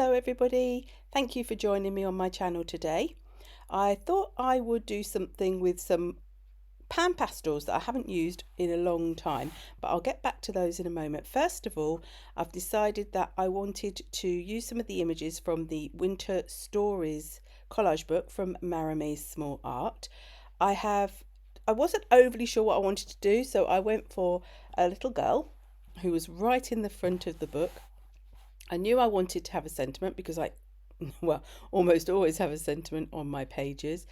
Hello everybody, thank you for joining me on my channel today. I thought I would do something with some pan pastels that I haven't used in a long time, but I'll get back to those in a moment. First of all, I've decided that I wanted to use some of the images from the Winter Stories collage book from Mermaid's Small Art. I wasn't overly sure what I wanted to do, so I went for a little girl who was right in the front of the book. I knew I wanted to have a sentiment because I, well, almost always have a sentiment on my pages.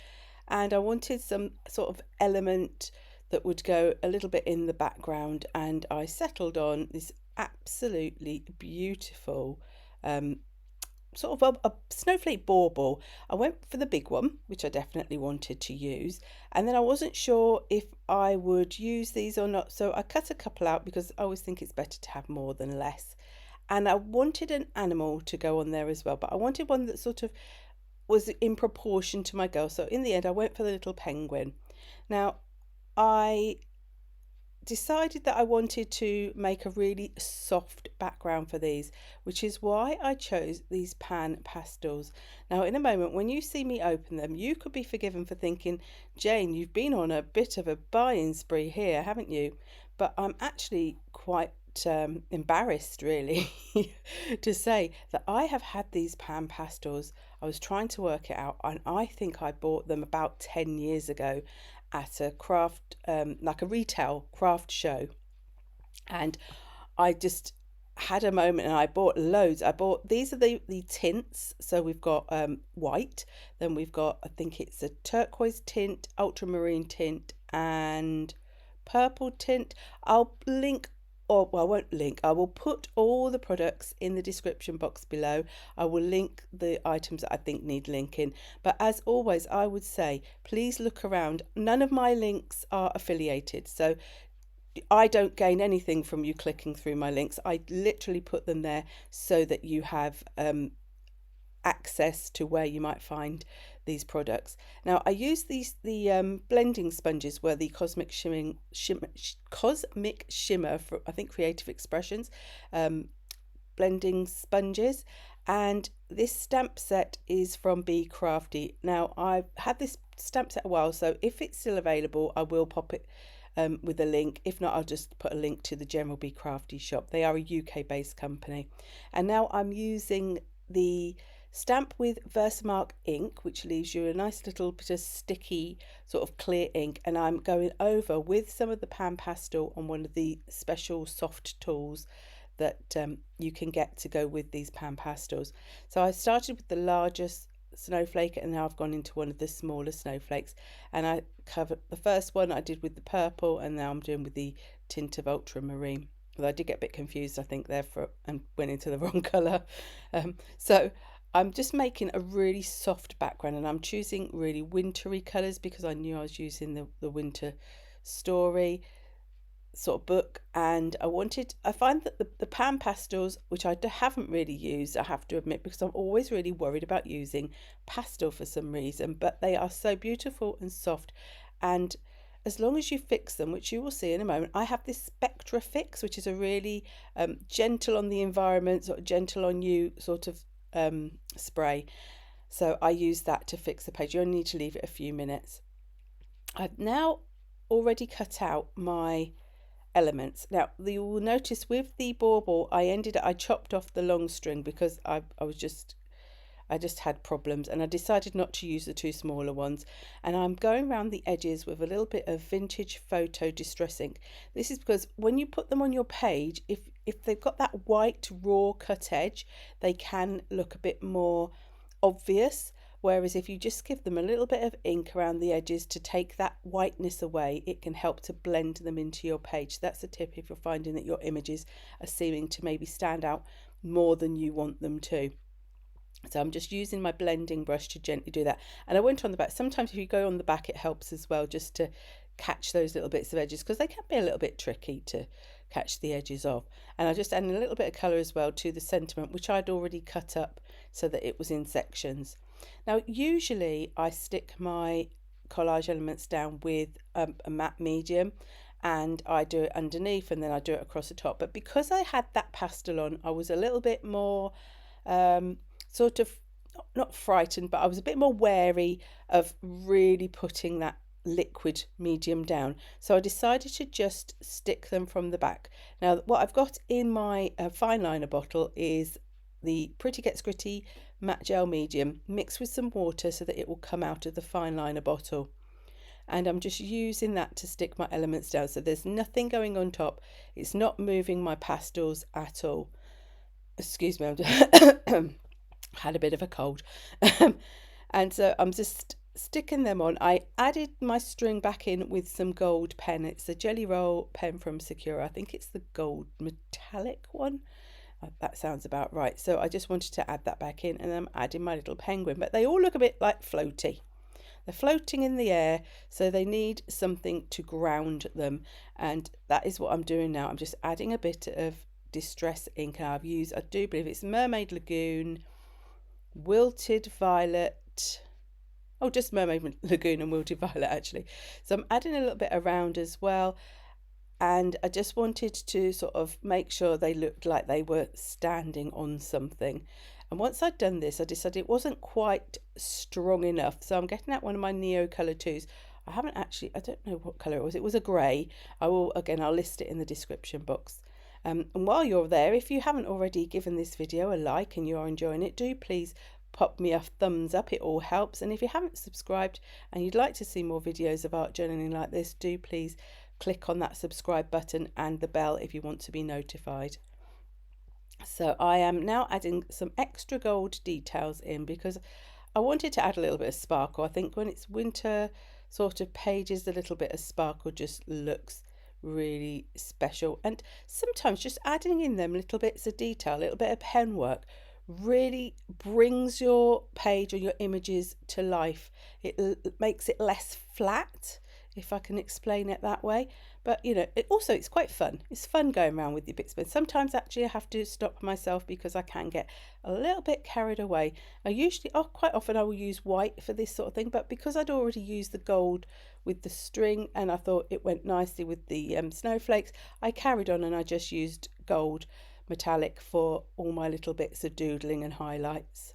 And I wanted some sort of element that would go a little bit in the background. And I settled on this absolutely beautiful sort of a snowflake bauble. I went for the big one, which I definitely wanted to use. And then I wasn't sure if I would use these or not. So I cut a couple out because I always think it's better to have more than less. And I wanted an animal to go on there as well, but I wanted one that sort of was in proportion to my girl. So in the end, I went for the little penguin. Now, I decided that I wanted to make a really soft background for these, which is why I chose these Pan Pastels. Now, in a moment, when you see me open them, you could be forgiven for thinking, Jane, you've been on a bit of a buying spree here, haven't you? But I'm actually quite embarrassed really to say that I have had these Pan Pastels. I was trying to work it out, and I think I bought them about 10 years ago at a craft like a retail craft show, and I just had a moment and I bought loads. I bought, these are the tints, so we've got white, then we've got, I think it's a turquoise tint, ultramarine tint, and purple tint. I'll link, or well, I won't link, I will put all the products in the description box below. I will link the items that I think need linking, but as always I would say, please look around. None of my links are affiliated, so I don't gain anything from you clicking through my links. I literally put them there so that you have access to where you might find these products. Now I use the blending sponges, were the Cosmic Shimmer for, I think, Creative Expressions blending sponges, and this stamp set is from Be Crafty. Now I've had this stamp set a while, so if it's still available I will pop it with a link. If not, I'll just put a link to the general Be Crafty shop. They are a UK based company. And now I'm using the stamp with Versamark ink, which leaves you a nice little bit of sticky sort of clear ink, and I'm going over with some of the Pan Pastel on one of the special soft tools that you can get to go with these Pan Pastels. So I started with the largest snowflake, and now I've gone into one of the smaller snowflakes, and I covered the first one I did with the purple, and now I'm doing with the tint of ultramarine. Although I did get a bit confused, I think, there and went into the wrong colour. So I'm just making a really soft background, and I'm choosing really wintry colours because I knew I was using the winter story sort of book. And I find that the Pan Pastels, which I haven't really used, I have to admit, because I'm always really worried about using pastel for some reason, but they are so beautiful and soft, and as long as you fix them, which you will see in a moment. I have this Spectrafix, which is a really gentle on the environment, sort of gentle on you sort of spray. So I use that to fix the page. You only need to leave it a few minutes. I've now already cut out my elements. Now you will notice with the bauble I chopped off the long string because I just had problems, and I decided not to use the two smaller ones, and I'm going around the edges with a little bit of vintage photo distress ink. This is because when you put them on your page, if they've got that white raw cut edge, they can look a bit more obvious, whereas if you just give them a little bit of ink around the edges to take that whiteness away, it can help to blend them into your page. That's a tip if you're finding that your images are seeming to maybe stand out more than you want them to. So I'm just using my blending brush to gently do that. And I went on the back. Sometimes if you go on the back, it helps as well, just to catch those little bits of edges, because they can be a little bit tricky to catch the edges of. And I just added a little bit of colour as well to the sentiment, which I'd already cut up so that it was in sections. Now usually I stick my collage elements down with a matte medium, and I do it underneath and then I do it across the top. But because I had that pastel on, I was a little bit more sort of not frightened, but I was a bit more wary of really putting that liquid medium down, so I decided to just stick them from the back. Now what I've got in my fine liner bottle is the Pretty Gets Gritty matte gel medium mixed with some water so that it will come out of the fine liner bottle, and I'm just using that to stick my elements down, so there's nothing going on top. It's not moving my pastels at all. Excuse me, I'm just had a bit of a cold. And so I'm just sticking them on. I added my string back in with some gold pen. It's a Jelly Roll pen from Sakura. I think it's the gold metallic one. That sounds about right. So I just wanted to add that back in, and I'm adding my little penguin, but they all look a bit like floaty. They're floating in the air, so they need something to ground them, and that is what I'm doing now. I'm just adding a bit of distress ink, and I do believe it's Mermaid Lagoon, Wilted Violet, just Mermaid Lagoon and Wilted Violet actually. So I'm adding a little bit around as well, and I just wanted to sort of make sure they looked like they were standing on something. And once I'd done this, I decided it wasn't quite strong enough, so I'm getting out one of my Neocolor 2s. I don't know what colour it was. It was a grey. I'll list it in the description box. And while you're there, if you haven't already given this video a like and you are enjoying it, do please pop me a thumbs up. It all helps. And if you haven't subscribed and you'd like to see more videos of art journaling like this, do please click on that subscribe button and the bell if you want to be notified. So I am now adding some extra gold details in because I wanted to add a little bit of sparkle. I think when it's winter sort of pages, a little bit of sparkle just looks really special. And sometimes just adding in them little bits of detail, a little bit of pen work, really brings your page or your images to life. It makes it less flat, if I can explain it that way. But it's quite fun. It's fun going around with your bits, but sometimes actually I have to stop myself because I can get a little bit carried away. Quite often I will use white for this sort of thing, but because I'd already used the gold with the string and I thought it went nicely with the snowflakes, I carried on and I just used gold metallic for all my little bits of doodling and highlights.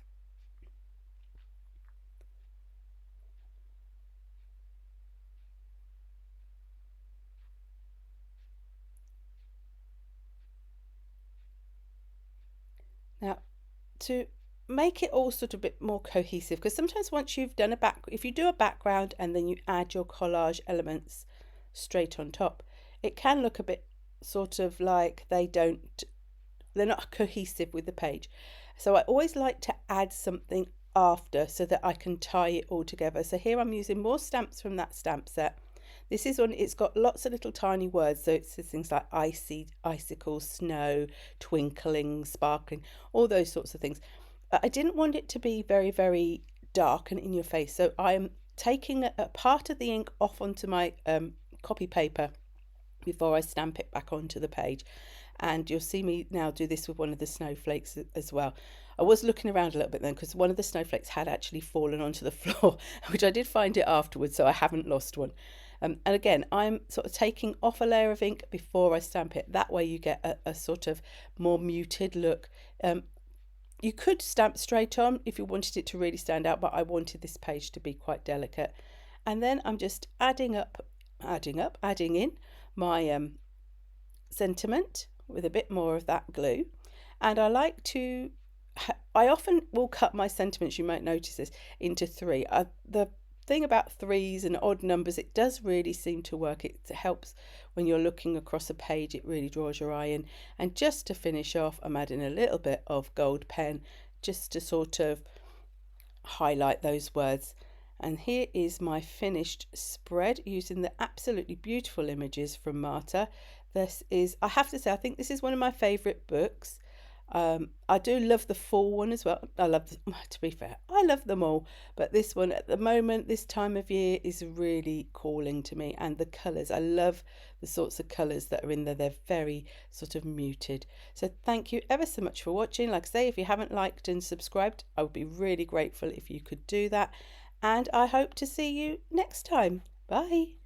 Now, to make it all sort of a bit more cohesive, because sometimes once you've done if you do a background and then you add your collage elements straight on top, it can look a bit sort of like they're not cohesive with the page. So I always like to add something after so that I can tie it all together. So here I'm using more stamps from that stamp set. This is one, it's got lots of little tiny words, so it says things like icy, icicle, snow, twinkling, sparkling, all those sorts of things. I didn't want it to be very, very dark and in your face, so I'm taking a part of the ink off onto my copy paper before I stamp it back onto the page. And you'll see me now do this with one of the snowflakes as well. I was looking around a little bit then because one of the snowflakes had actually fallen onto the floor, which I did find it afterwards, so I haven't lost one. And again, I'm sort of taking off a layer of ink before I stamp it. That way you get a sort of more muted look. You could stamp straight on if you wanted it to really stand out, but I wanted this page to be quite delicate. And then I'm just adding in my sentiment with a bit more of that glue. And I often will cut my sentiments, you might notice this, into 3. The thing about 3s and odd numbers, it does really seem to work. It helps when you're looking across a page, it really draws your eye in. And just to finish off, I'm adding a little bit of gold pen just to sort of highlight those words. And here is my finished spread using the absolutely beautiful images from Marta. This is, I have to say, I think this is one of my favourite books. I do love the fall one as well. To be fair, I love them all, but this one at the moment, this time of year, is really calling to me. And the colours, I love the sorts of colours that are in there. They're very sort of muted. So thank you ever so much for watching. Like I say, if you haven't liked and subscribed, I would be really grateful if you could do that. And I hope to see you next time. Bye.